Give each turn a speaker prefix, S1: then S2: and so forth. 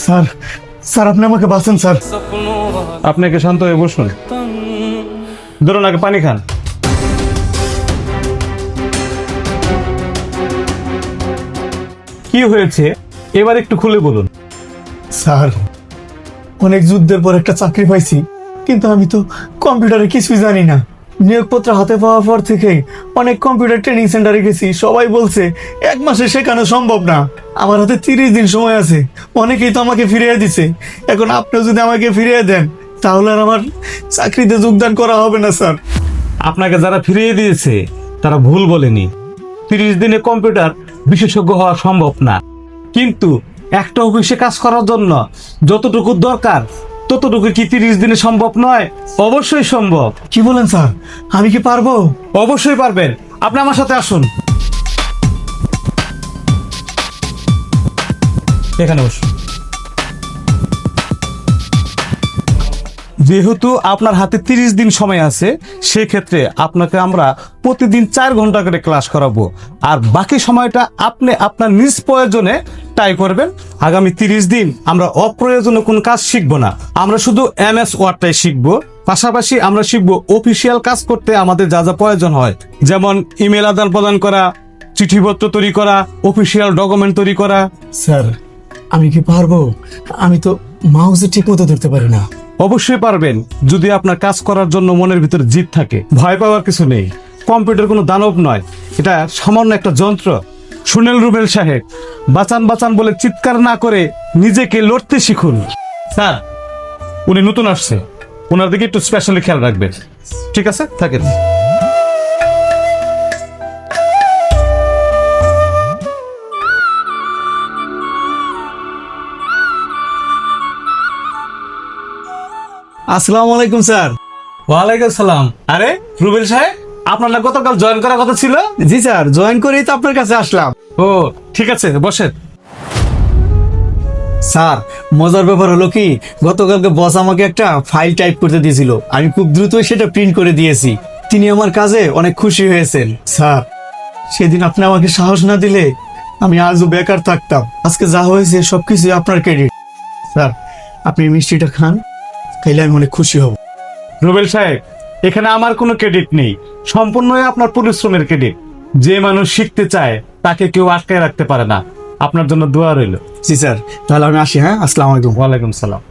S1: Sir sir আপনি আমাকে বাঁচান স্যার।
S2: আপনাকে শান্ত হয়ে বসুন, ধরুন আগে পানি খান। কি হয়েছে এবার একটু খুলে বলুন।
S1: স্যার অনেক যুদ্ধের পর একটা চাকরি পাইছি, কিন্তু আমি তো কম্পিউটারে কিছুই জানি না। নিয়োগপত্র হাতে পাওয়ার পর থেকে অনেক কম্পিউটার ট্রেনিং সেন্টারে গেছি, সবাই বলছে 1 মাসে শেখানো সম্ভব না। আমার হাতে 30 দিন সময় আছে, অনেকেই তো আমাকে ফিরিয়ে দিছে। এখন আপনিও যদি আমাকে ফিরিয়ে দেন তাহলে আর আমার চাকরিতে যোগদান করা হবে না স্যার।
S2: আপনাকে যারা ফিরিয়ে দিয়েছে তারা ভুল বলেনি। 30 দিনে কম্পিউটার বিশেষজ্ঞ হওয়া সম্ভব না, কিন্তু একটা অফিসে কাজ করার জন্য যতটুকু দরকার ততটুকু কি 30 দিনে সম্ভব নয়? অবশ্যই সম্ভব।
S1: কি বলেন স্যার, আমি কি পারবো?
S2: অবশ্যই পারবেন, আপনি আমার সাথে আসুন। এখানে বসুন। যেহেতু আপনার হাতে 30 দিন সময় আছে, সেক্ষেত্রে আপনাকে আমরা প্রতিদিন 4 ঘন্টা করে ক্লাস করাবো, আর বাকি সময়টা আপনি আপনার নিজ প্রয়োজনে ট্রাই করবেন। আগামী 30 দিন আমরা অপ্রয়োজনীয় কোনো কাজ শিখবো না, আমরা শুধু MS ওয়ার্ডটাই শিখবো। পাশাপাশি আমরা শিখবো অফিসিয়াল কাজ করতে আমাদের যা যা প্রয়োজন হয়, যেমন ইমেল আদান প্রদান করা, চিঠিপত্র তৈরি করা, অফিসিয়াল ডকুমেন্ট তৈরি করা।
S1: স্যার আমি কি পারবো? আমি তো মাউসে ঠিক মতো ধরতে পারি না।
S2: অবশ্যই পারবেন, যদি আপনার কাজ করার জন্য মনের ভিতরে জিদ থাকে। ভয় পাওয়ার কিছু নেই, কম্পিউটার কোনো দানব নয়, এটা সামান্য একটা যন্ত্র। শুনেন রুবেল সাহেব, বাঁচান বাঁচান বলে চিৎকার না করে নিজেকে লড়তে শিখুন। স্যার উনি নতুন আসছে, ওনার দিকে একটু স্পেশালি খেয়াল রাখবেন। ঠিক আছে, থাকেন।
S1: আসসালামু আলাইকুম স্যার।
S2: ওয়ালাইকুম সালাম। আরে রুবেল সাহেব, আপনার না গতকাল জয়েন করার কথা ছিল?
S1: জি স্যার, জয়েন করেই তো আপনার কাছে আসলাম।
S2: ও ঠিক আছে, বসেন।
S1: স্যার মজার ব্যাপার হলো কি, গতকালকে বস আমাকে একটা ফাইল টাইপ করতে দিয়েছিল, আমি খুব দ্রুতই সেটা প্রিন্ট করে দিয়েছি। তিনি আমার কাজে অনেক খুশি হয়েছেন। স্যার সেদিন আপনি আমাকে সাহস না দিলে আমি আজও বেকার থাকতাম। আজকে যা হয়েছে সবকিছু আপনার ক্রেডিট। স্যার আপনি মিষ্টিটা খান, খাইলে আমি অনেক খুশি হব।
S2: রুবেল সাহেব, এখানে আমার কোনো ক্রেডিট নেই, সম্পূর্ণই আপনার পরিশ্রমের ক্রেডিট। যে মানুষ শিখতে চায় তাকে কেউ আটকায় রাখতে পারে না। আপনার জন্য দোয়া রইল।
S1: জি স্যার, তাহলে আমি আসি। হ্যাঁ, আসসালামু আলাইকুম।
S2: ওয়ালাইকুম সালাম।